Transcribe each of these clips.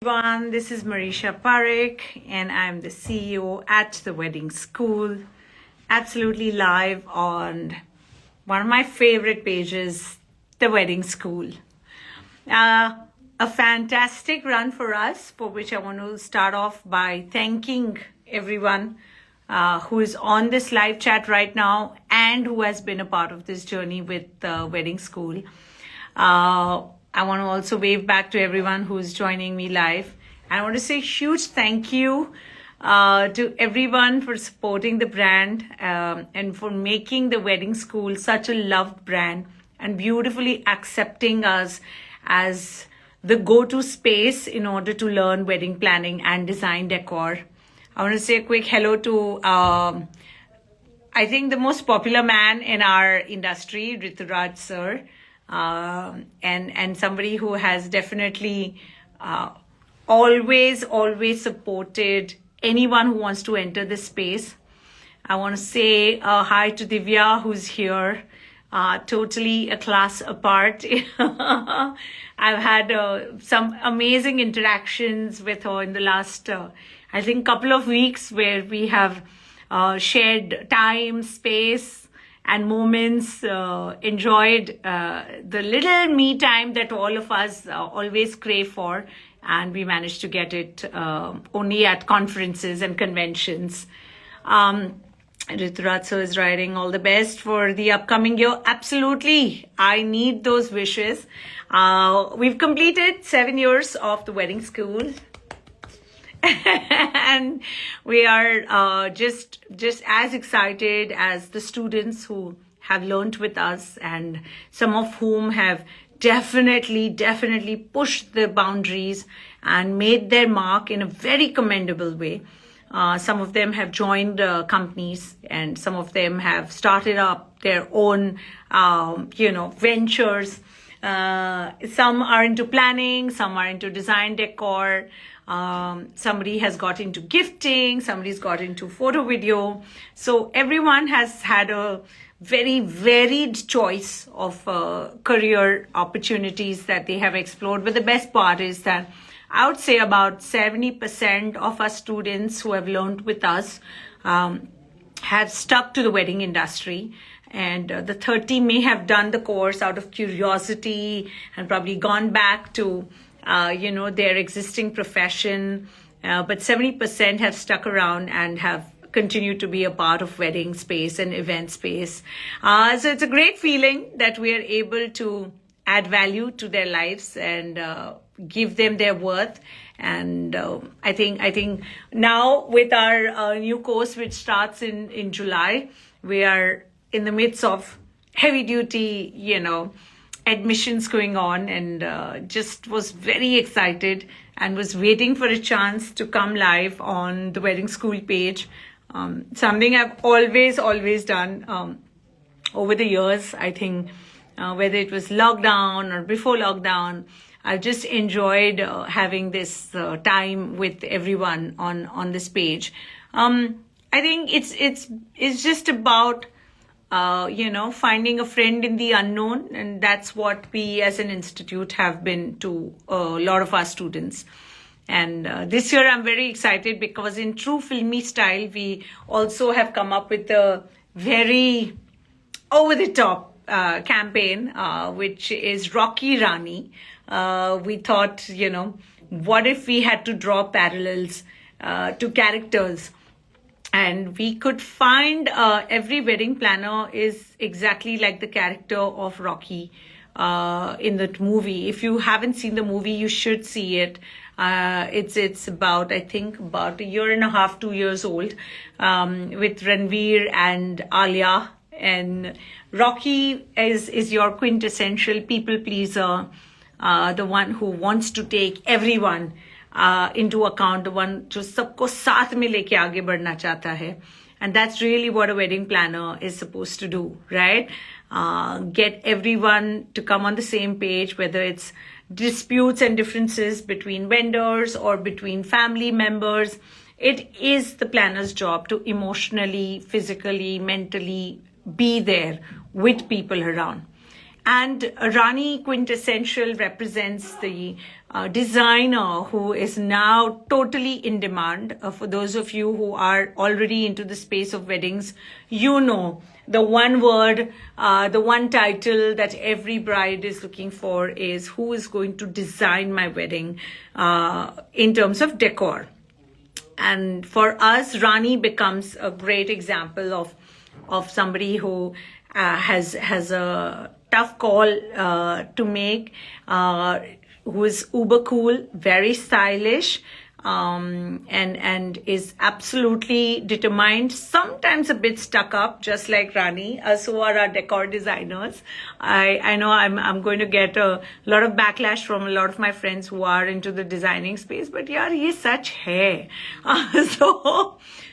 Everyone, this is Mareesha Parikh, and I'm the CEO at the Wedding School. Absolutely live on one of my favorite pages, the Wedding School. A fantastic run for us, for which I want to start off by thanking everyone who is on this live chat right now and who has been a part of this journey with the Wedding School. I want to also wave back to everyone who's joining me live. And I want to say a huge thank you to everyone for supporting the brand and for making the Wedding School such a loved brand and beautifully accepting us as the go-to space in order to learn wedding planning and design decor. I want to say a quick hello to, I think, the most popular man in our industry, Rituraj sir. And somebody who has definitely always supported anyone who wants to enter this space. I want to say hi to Divya, who's here, totally a class apart. I've had some amazing interactions with her in the last, I think, couple of weeks where we have shared time, space, and moments, enjoyed the little me time that all of us always crave for, and we managed to get it only at conferences and conventions. Rituraj is writing all the best for the upcoming year. Absolutely, I need those wishes. We've completed 7 years of the Wedding School. And we are just as excited as the students who have learned with us, and some of whom have definitely pushed the boundaries and made their mark in a very commendable way. Some of them have joined companies, and some of them have started up their own, ventures. Some are into planning, some are into design decor. Somebody has got into gifting, somebody's got into photo video. So everyone has had a very varied choice of career opportunities that they have explored. But the best part is that I would say about 70% of our students who have learned with us have stuck to the wedding industry. And the 30 may have done the course out of curiosity and probably gone back to their existing profession, but 70% have stuck around and have continued to be a part of wedding space and event space. So it's a great feeling that we are able to add value to their lives and give them their worth. And I think now with our new course, which starts in July, we are in the midst of heavy duty, admissions going on, and just was very excited and was waiting for a chance to come live on the Wedding School page. Something I've always done over the years. I think whether it was lockdown or before lockdown, I've just enjoyed having this time with everyone on this page. I think it's just about finding a friend in the unknown. And that's what we as an institute have been to a lot of our students. And this year I'm very excited because in true filmy style, we also have come up with a very over-the-top campaign, which is Rocky Rani. We thought, what if we had to draw parallels to characters? And we could find every wedding planner is exactly like the character of Rocky in that movie. If you haven't seen the movie, you should see it. It's about, I think, about a year and a half, 2 years old, with Ranveer and Alia. And Rocky is your quintessential people pleaser, the one who wants to take everyone into account, the one जो सबको साथ में लेके आगे बढ़ना चाहता है. And that's really what a wedding planner is supposed to do, right? Get everyone to come on the same page, whether it's disputes and differences between vendors or between family members. It is the planner's job to emotionally, physically, mentally be there with people around. And Rani Quintessential represents the designer who is now totally in demand. For those of you who are already into the space of weddings, you know the one word, the one title that every bride is looking for is who is going to design my wedding in terms of decor. And for us, Rani becomes a great example of somebody who has a tough call to make, who is uber cool, very stylish, and is absolutely determined, sometimes a bit stuck up, just like Rani. So are our decor designers. I know I'm going to get a lot of backlash from a lot of my friends who are into the designing space, but yeah, he is such hair.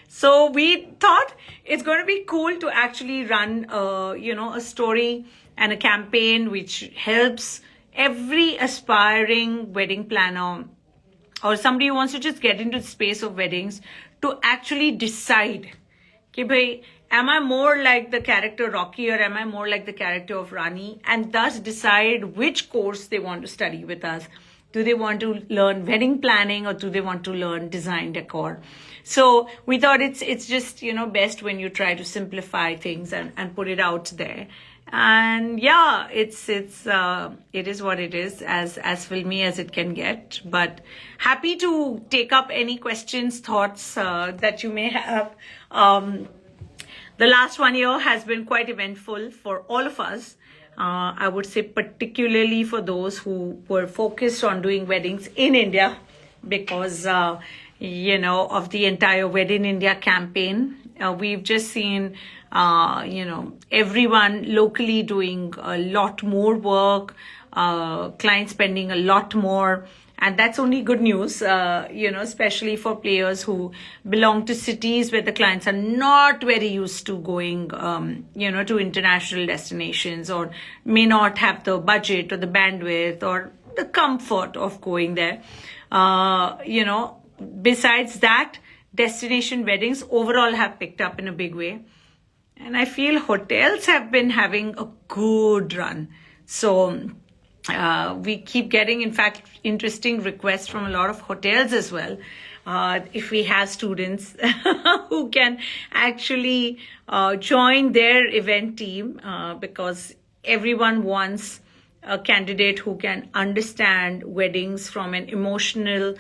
So we thought it's going to be cool to actually run, a story and a campaign which helps every aspiring wedding planner or somebody who wants to just get into the space of weddings to actually decide, ki bhai, am I more like the character Rocky or am I more like the character of Rani? And thus decide which course they want to study with us. Do they want to learn wedding planning or do they want to learn design decor? So we thought it's just, best when you try to simplify things and put it out there. And yeah, it is what it is, as filmy as it can get. But happy to take up any questions, thoughts that you may have. The last 1 year has been quite eventful for all of us. I would say particularly for those who were focused on doing weddings in India because, of the entire Wed in India campaign. We've just seen, everyone locally doing a lot more work, clients spending a lot more. And that's only good news, especially for players who belong to cities where the clients are not very used to going, to international destinations or may not have the budget or the bandwidth or the comfort of going there. Besides that, destination weddings overall have picked up in a big way. And I feel hotels have been having a good run. So we keep getting, in fact, interesting requests from a lot of hotels as well. If we have students who can actually join their event team because everyone wants a candidate who can understand weddings from an emotional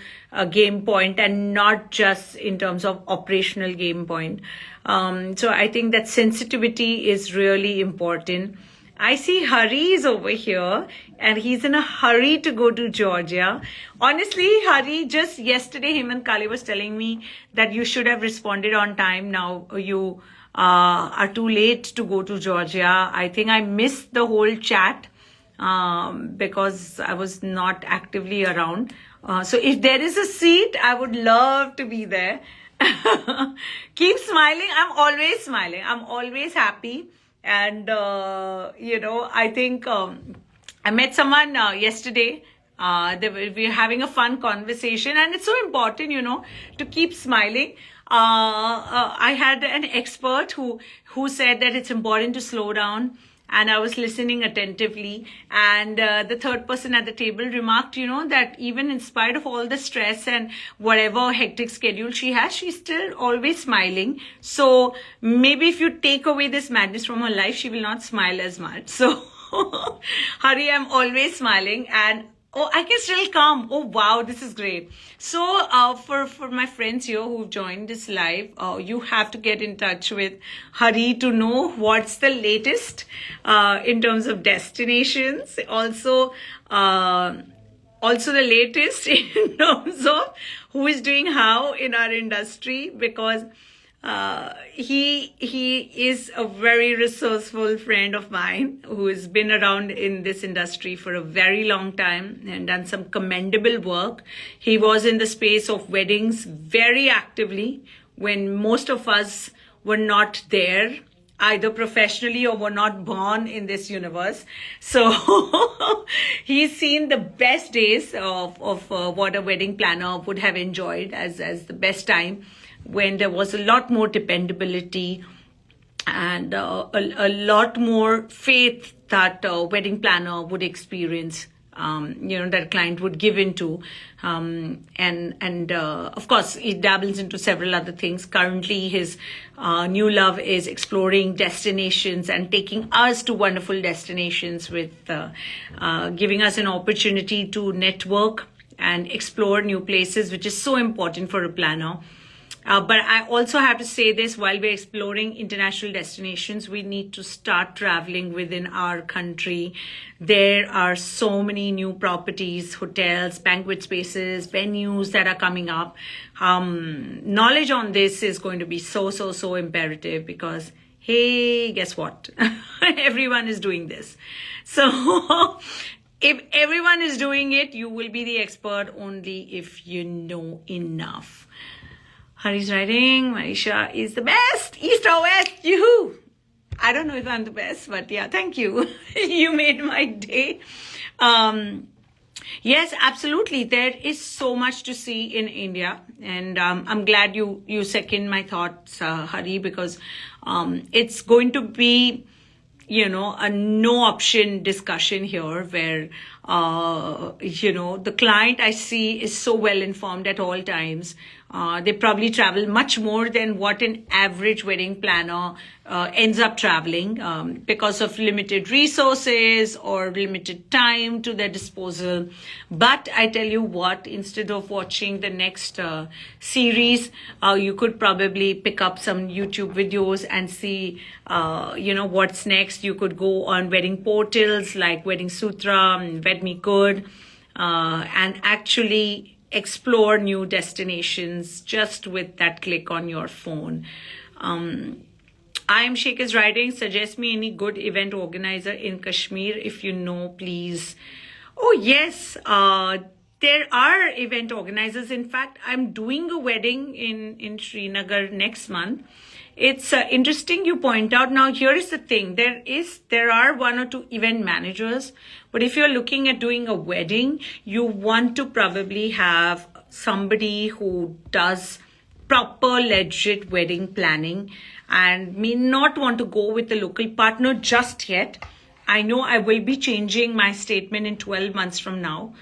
game point and not just in terms of operational game point. So I think that sensitivity is really important. I see Hari is over here and he's in a hurry to go to Georgia. Honestly, Hari, just yesterday, him and Kali was telling me that you should have responded on time. Now you are too late to go to Georgia. I think I missed the whole chat because I was not actively around. So if there is a seat, I would love to be there. Keep smiling. I'm always smiling. I'm always happy. And, I think I met someone yesterday. We were having a fun conversation. And it's so important, to keep smiling. I had an expert who said that it's important to slow down. And I was listening attentively. And the third person at the table remarked, that even in spite of all the stress and whatever hectic schedule she has, she's still always smiling. So maybe if you take away this madness from her life, she will not smile as much. So, Hari, I'm always smiling. And I can still come. Oh, wow, this is great. So for my friends here who've joined this live, you have to get in touch with Hari to know what's the latest in terms of destinations. Also the latest in terms of who is doing how in our industry, because he is a very resourceful friend of mine who has been around in this industry for a very long time and done some commendable work. He was in the space of weddings very actively when most of us were not there, either professionally or were not born in this universe. So he's seen the best days of what a wedding planner would have enjoyed as the best time, when there was a lot more dependability, and a lot more faith that a wedding planner would experience, that client would give into. And of course, he dabbles into several other things. Currently, his new love is exploring destinations and taking us to wonderful destinations with giving us an opportunity to network and explore new places, which is so important for a planner. But I also have to say this, while we're exploring international destinations, we need to start traveling within our country. There are so many new properties, hotels, banquet spaces, venues that are coming up. Knowledge on this is going to be so imperative, because, hey, guess what? Everyone is doing this. So if everyone is doing it, you will be the expert only if you know enough. Hari's writing, Mareesha is the best, east or west, yoo-hoo. I don't know if I'm the best, but yeah, thank you. You made my day. Yes, absolutely. There is so much to see in India. And I'm glad you second my thoughts, Hari, because it's going to be, a no option discussion here where, the client I see is so well informed at all times. They probably travel much more than what an average wedding planner ends up traveling because of limited resources or limited time to their disposal. But I tell you what, instead of watching the next series, you could probably pick up some YouTube videos and see, what's next. You could go on wedding portals like Wedding Sutra and Wed Me Good and actually explore new destinations just with that click on your phone. I am Sheikh is writing, suggest me any good event organizer in Kashmir if you know, please. Oh yes, there are event organizers. In fact, I'm doing a wedding in Srinagar next month. It's interesting you point out. Now, here is the thing. There are one or two event managers, but if you're looking at doing a wedding, you want to probably have somebody who does proper, legit wedding planning and may not want to go with the local partner just yet. I know I will be changing my statement in 12 months from now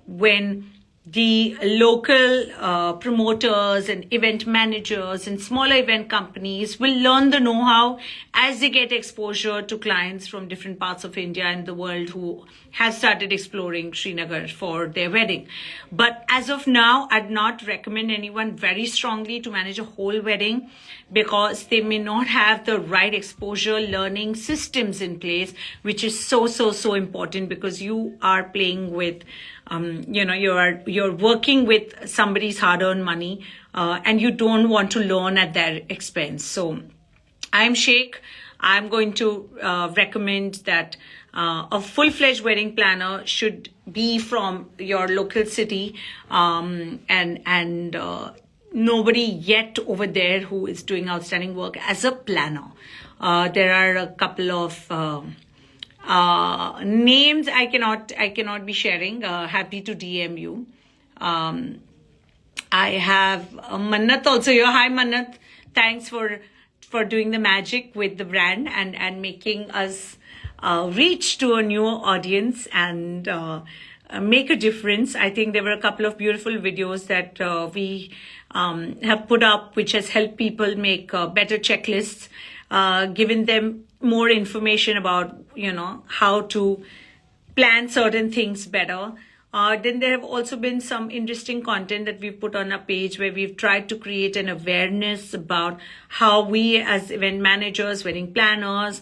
when the local promoters and event managers and smaller event companies will learn the know-how as they get exposure to clients from different parts of India and the world who have started exploring Srinagar for their wedding. But as of now, I'd not recommend anyone very strongly to manage a whole wedding because they may not have the right exposure learning systems in place, which is so important because you are playing with you're working with somebody's hard-earned money and you don't want to learn at their expense. So I'm Sheikh. I'm going to recommend that a full-fledged wedding planner should be from your local city and nobody yet over there who is doing outstanding work as a planner. There are a couple of names I cannot be sharing. Happy to DM you. I have Mannat also here. Hi Mannat, thanks for doing the magic with the brand and making us reach to a new audience and make a difference. I think there were a couple of beautiful videos that we have put up, which has helped people make better checklists, given them more information about, how to plan certain things better. Then there have also been some interesting content that we've put on our page where we've tried to create an awareness about how we as event managers, wedding planners,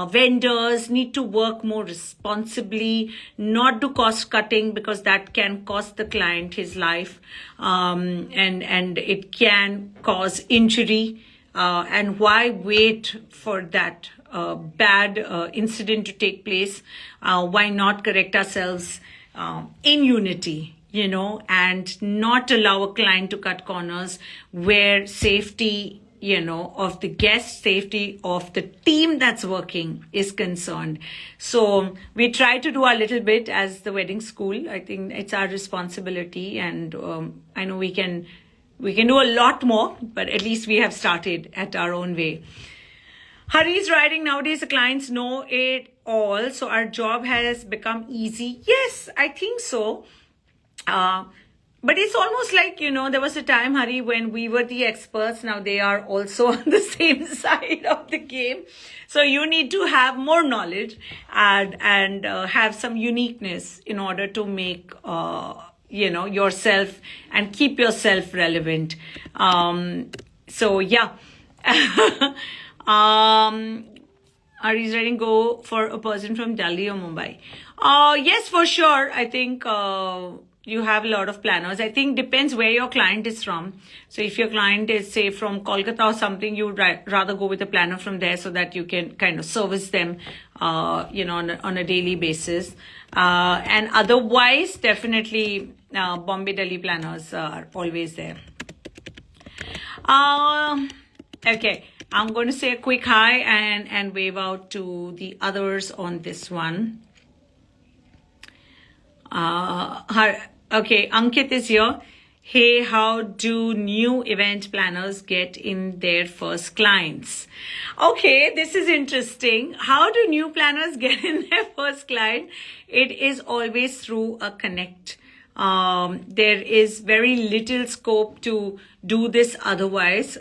vendors need to work more responsibly, not do cost cutting because that can cost the client his life and it can cause injury. And why wait for that bad incident to take place? Why not correct ourselves in unity, and not allow a client to cut corners where safety, of the guest, safety of the team that's working is concerned. So we try to do our little bit as the wedding school. I think it's our responsibility, and I know we can We can do a lot more, but at least we have started at our own way. Hari's writing, nowadays the clients know it all, so our job has become easy. Yes, I think so. But it's almost like, there was a time, Hari, when we were the experts. Now they are also on the same side of the game. So you need to have more knowledge and have some uniqueness in order to make, yourself and keep yourself relevant. So yeah. Hari's writing, go for a person from Delhi or Mumbai. Yes, for sure. I think you have a lot of planners. I think depends where your client is from. So if your client is, say, from Kolkata or something, you would rather go with a planner from there so that you can kind of service them, on a daily basis. And otherwise, definitely, Bombay, Delhi planners are always there. Okay, I'm going to say a quick hi and wave out to the others on this one. Okay, Ankit is here. Hey, how do new event planners get in their first clients? Okay, this is interesting. How do new planners get in their first client? It is always through a connect. There is very little scope to do this otherwise.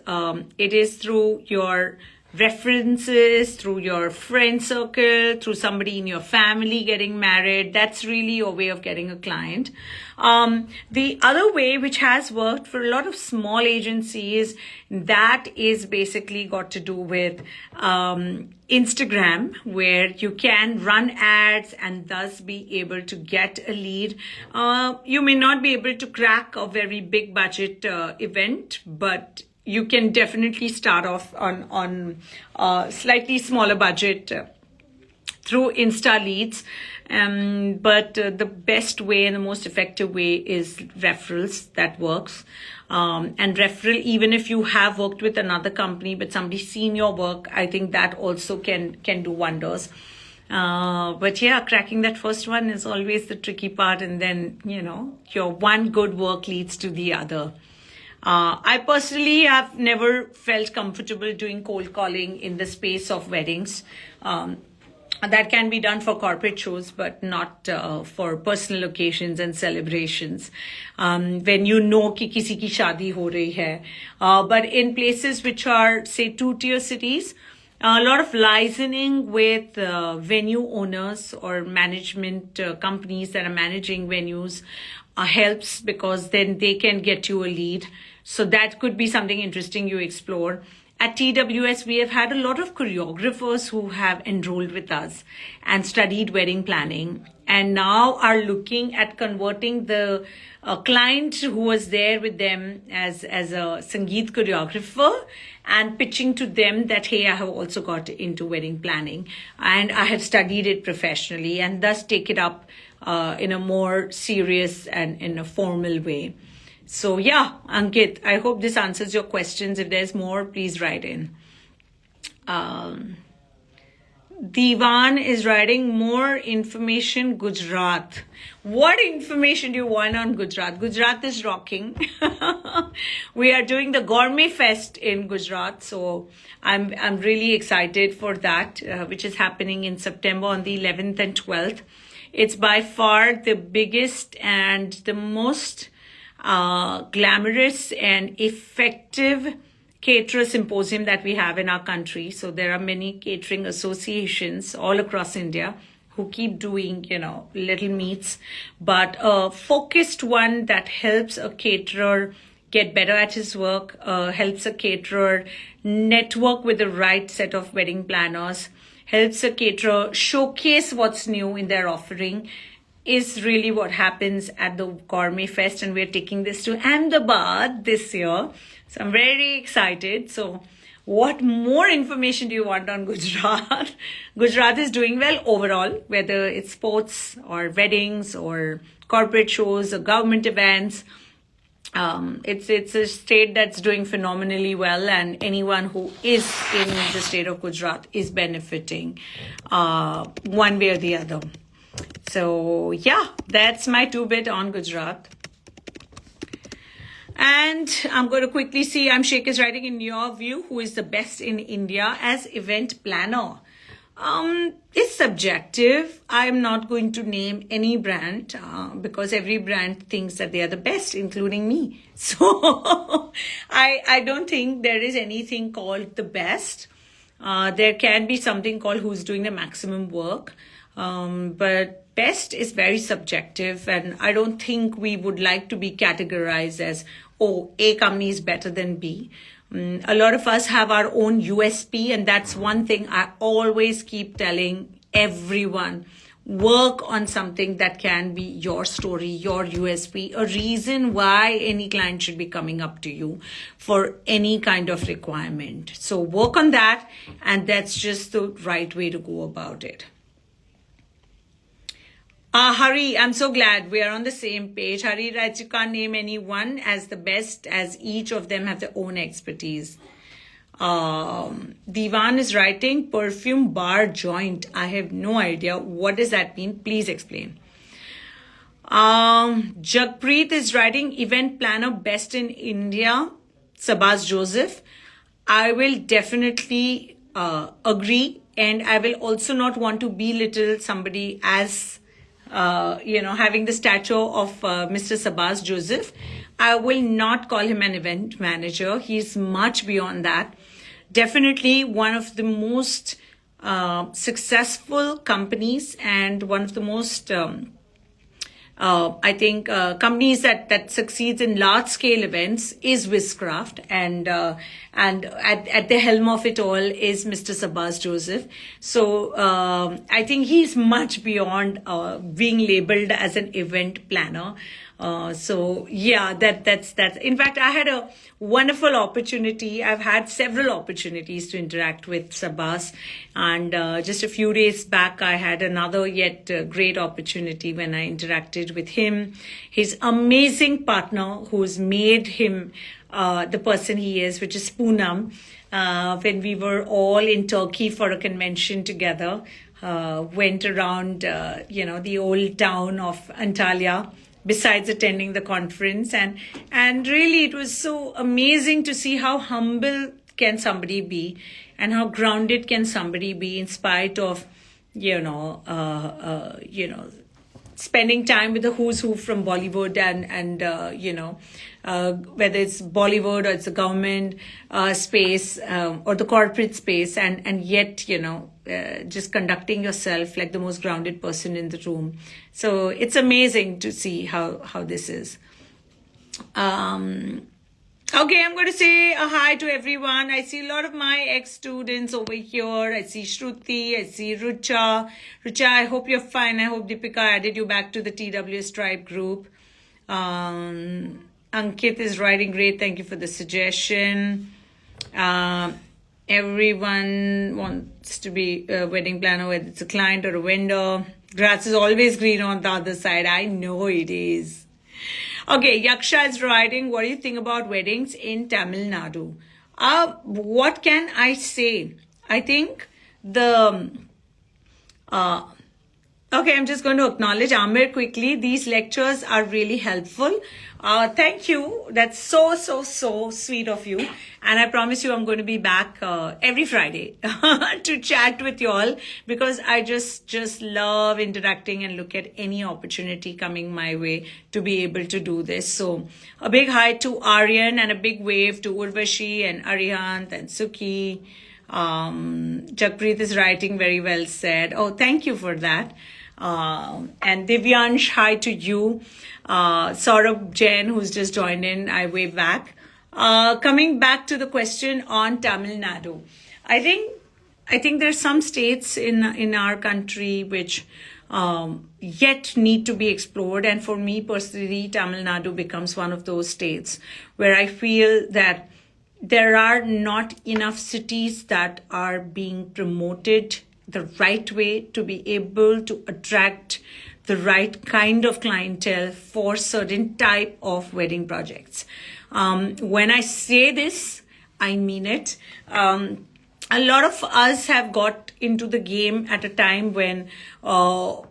It is through your references, through your friend circle, through somebody in your family getting married. That's really your way of getting a client. The other way, which has worked for a lot of small agencies, that is basically got to do with Instagram, where you can run ads and thus be able to get a lead. You may not be able to crack a very big budget event, but you can definitely start off on a slightly smaller budget through Insta leads. But the best way and the most effective way is referrals. That works. And referral, even if you have worked with another company, but somebody's seen your work, I think that also can do wonders. But yeah, cracking that first one is always the tricky part. And then, your one good work leads to the other. I personally have never felt comfortable doing cold calling in the space of weddings. That can be done for corporate shows, but not for personal occasions and celebrations. When you know ki kisi ki shaadi ho rahi hai. But in places which are, say, two-tier cities, a lot of liaising with venue owners or management companies that are managing venues helps, because then they can get you a lead. So that could be something interesting you explore. At TWS, we have had a lot of choreographers who have enrolled with us and studied wedding planning, and now are looking at converting the client who was there with them as a Sangeet choreographer and pitching to them that, hey, I have also got into wedding planning and I have studied it professionally, and thus take it up in a more serious and in a formal way. So yeah, Ankit, I hope this answers your questions. If there's more, please write in. Divan is writing, more information, Gujarat. What information do you want on Gujarat? Gujarat is rocking. We are doing the Gourmet Fest in Gujarat, so I'm really excited for that, which is happening in September on the 11th and 12th. It's by far the biggest and the most glamorous and effective caterer symposium that we have in our country. So there are many catering associations all across India who keep doing, little meets, but a focused one that helps a caterer get better at his work, helps a caterer network with the right set of wedding planners, helps a caterer showcase what's new in their offering, is really what happens at the Gourmet Fest. And we're taking this to Ahmedabad this year. So I'm very excited. So what more information do you want on Gujarat? Gujarat is doing well overall, whether it's sports or weddings or corporate shows or government events. It's a state that's doing phenomenally well, and anyone who is in the state of Gujarat is benefiting one way or the other. So yeah, that's my 2 bit on Gujarat. And I'm going to quickly see, Sheikh is writing, in your view, who is the best in India as event planner? It's subjective. I'm not going to name any brand because every brand thinks that they are the best, including me. So I don't think there is anything called the best. There can be something called who's doing the maximum work. But best is very subjective, and I don't think we would like to be categorized as, oh, A company is better than B. A lot of us have our own USP, and that's one thing I always keep telling everyone. Work on something that can be your story, your USP, a reason why any client should be coming up to you for any kind of requirement. So work on that, and that's just the right way to go about it. Hari, I'm so glad we are on the same page. Hari writes, you can't name anyone as the best, as each of them have their own expertise. Divan is writing, perfume bar joint. I have no idea. What does that mean? Please explain. Jagpreet is writing, event planner best in India, Sabaz Joseph. I will definitely agree, and I will also not want to belittle somebody as having the stature of Mr. Sabaz Joseph. I will not call him an event manager. He's much beyond that. Definitely one of the most successful companies and one of the most, companies that succeeds in large scale events is Wizcraft, and at the helm of it all is Mr. Sabaz Joseph. So I think he's much beyond being labeled as an event planner. So yeah, that's in fact, I had a wonderful opportunity. I've had several opportunities to interact with Sabaz, and just a few days back I had another yet great opportunity when I interacted with him, his amazing partner who's made him the person he is, which is Poonam. When we were all in Turkey for a convention together, went around the old town of Antalya besides attending the conference, and really it was so amazing to see how humble can somebody be and how grounded can somebody be in spite of spending time with the who's who from Bollywood and whether it's Bollywood or it's the government space or the corporate space, and yet just conducting yourself like the most grounded person in the room. So it's amazing to see how this is. Okay, I'm going to say a hi to everyone. I see a lot of my ex-students over here. I see Shruti, I see Rucha. Rucha, I hope you're fine. I hope Deepika added you back to the TWS Tribe group. Ankit is writing, great, thank you for the suggestion. Everyone wants to be a wedding planner, whether it's a client or a vendor. Grass is always green on the other side. I know it is. Okay, Yaksha is writing, what do you think about weddings in Tamil Nadu? What can I say? I think okay, I'm just going to acknowledge Amir quickly. These lectures are really helpful. Thank you. That's so sweet of you. And I promise you I'm going to be back every Friday to chat with you all, because I just love interacting and look at any opportunity coming my way to be able to do this. So a big hi to Aryan and a big wave to Urvashi and Arihant and Suki. Jagpreet is writing, very well said. Oh, thank you for that. And Divyansh, hi to you. Saurabh Jain, who's just joined in, I wave back. Coming back to the question on Tamil Nadu, I think there's some states in our country which yet need to be explored, and for me personally, Tamil Nadu becomes one of those states where I feel that there are not enough cities that are being promoted the right way to be able to attract the right kind of clientele for certain type of wedding projects. When I say this, I mean it. A lot of us have got into the game at a time when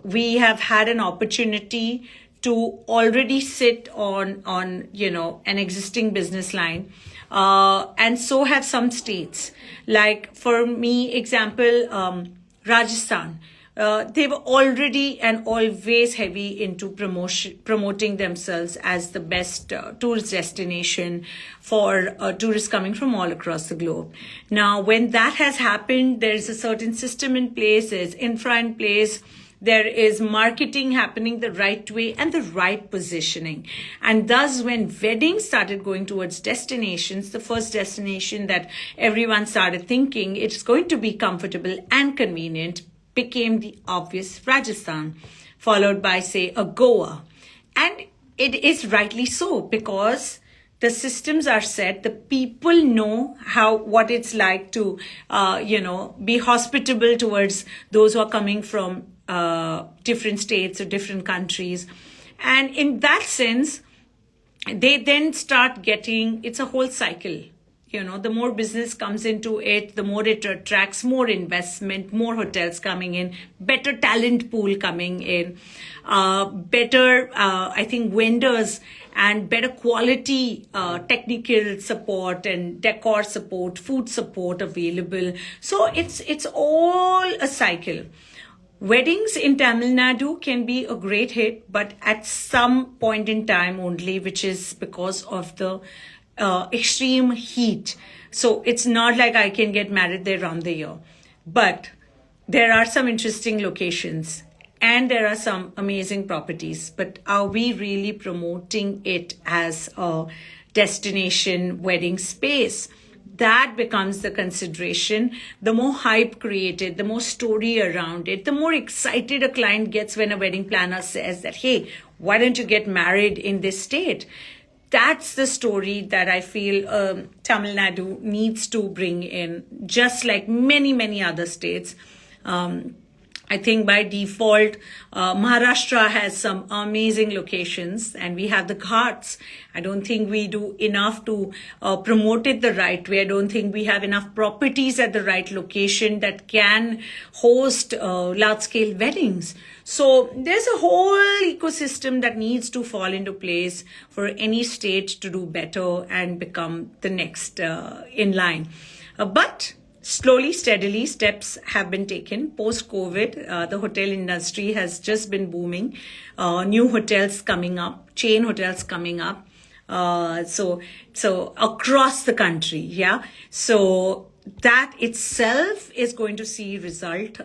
we have had an opportunity to already sit on an existing business line, and so have some states. Like for me, example, Rajasthan. They were already and always heavy into promoting themselves as the best tourist destination for tourists coming from all across the globe. Now, when that has happened, there is a certain system in place, there's infra in place, there is marketing happening the right way and the right positioning. And thus, when weddings started going towards destinations, the first destination that everyone started thinking it's going to be comfortable and convenient became the obvious Rajasthan, followed by, say, a Goa. And it is rightly so, because the systems are set, the people know what it's like to, be hospitable towards those who are coming from different states or different countries. And in that sense, they then start getting, it's a whole cycle. The more business comes into it, the more it attracts more investment, more hotels coming in, better talent pool coming in, better, I think, vendors and better quality technical support and decor support, food support available. So it's all a cycle. Weddings in Tamil Nadu can be a great hit, but at some point in time only, which is because of the extreme heat. So it's not like I can get married there around the year. But there are some interesting locations and there are some amazing properties. But are we really promoting it as a destination wedding space? That becomes the consideration. The more hype created, the more story around it, the more excited a client gets when a wedding planner says that, hey, why don't you get married in this state? That's the story that I feel Tamil Nadu needs to bring in, just like many, many other states. I think by default, Maharashtra has some amazing locations and we have the Ghats. I don't think we do enough to promote it the right way. I don't think we have enough properties at the right location that can host large-scale weddings. So there's a whole ecosystem that needs to fall into place for any state to do better and become the next in line. But slowly, steadily, steps have been taken. Post-COVID, the hotel industry has just been booming. New hotels coming up, chain hotels coming up. So across the country, yeah. So that itself is going to see result,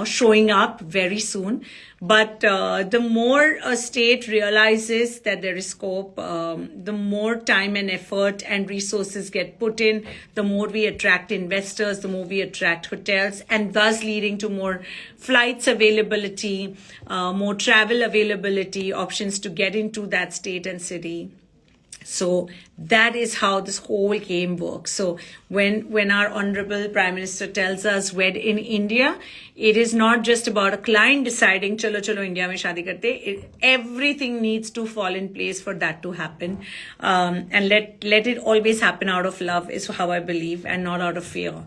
showing up very soon. But the more a state realizes that there is scope, the more time and effort and resources get put in, the more we attract investors, the more we attract hotels, and thus leading to more flights availability, more travel availability, options to get into that state and city. So that is how this whole game works. So when our Honorable Prime Minister tells us wed in India, it is not just about a client deciding, chalo chalo India mein shaadi karte. Everything needs to fall in place for that to happen. And let it always happen out of love is how I believe, and not out of fear.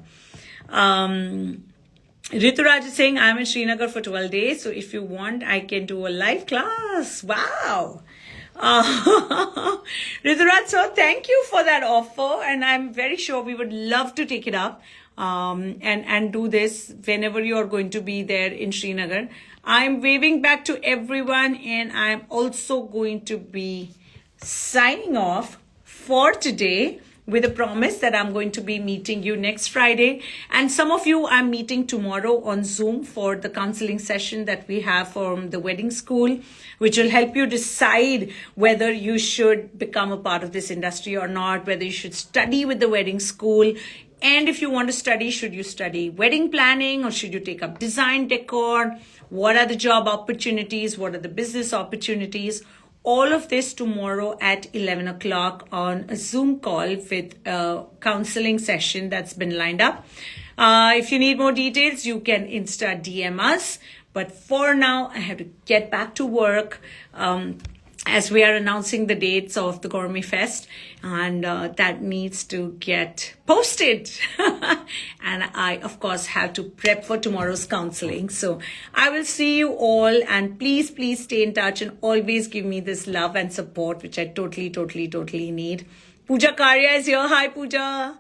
Rituraj is saying, I'm in Srinagar for 12 days. So if you want, I can do a live class. Wow. Rituraj, so thank you for that offer, and I'm very sure we would love to take it up and do this whenever you're going to be there in Srinagar. I'm waving back to everyone, and I'm also going to be signing off for today with a promise that I'm going to be meeting you next Friday. And some of you I'm meeting tomorrow on Zoom for the counseling session that we have from the wedding school, which will help you decide whether you should become a part of this industry or not, whether you should study with the wedding school. And if you want to study, should you study wedding planning or should you take up design decor? What are the job opportunities? What are the business opportunities? All of this tomorrow at 11 o'clock on a Zoom call with a counseling session that's been lined up. If you need more details, you can Insta DM us. But for now, I have to get back to work. as we are announcing the dates of the Gourmet Fest, and that needs to get posted. And I, of course, have to prep for tomorrow's counseling. So I will see you all, and please, please stay in touch and always give me this love and support, which I totally need. Pooja Karya is here. Hi, Pooja.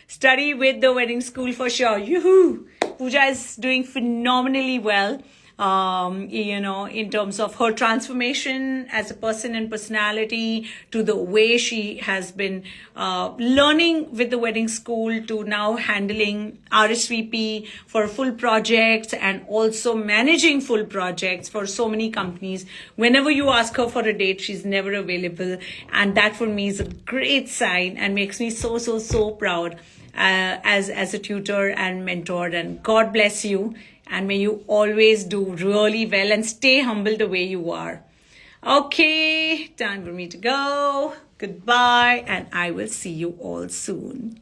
Study with the wedding school for sure. Yoo-hoo! Pooja is doing phenomenally well. In terms of her transformation as a person and personality, to the way she has been learning with the wedding school, to now handling RSVP for full projects and also managing full projects for so many companies. Whenever you ask her for a date, she's never available. And that for me is a great sign and makes me so proud as a tutor and mentor. And God bless you. And may you always do really well and stay humble the way you are. Okay, time for me to go. Goodbye, and I will see you all soon.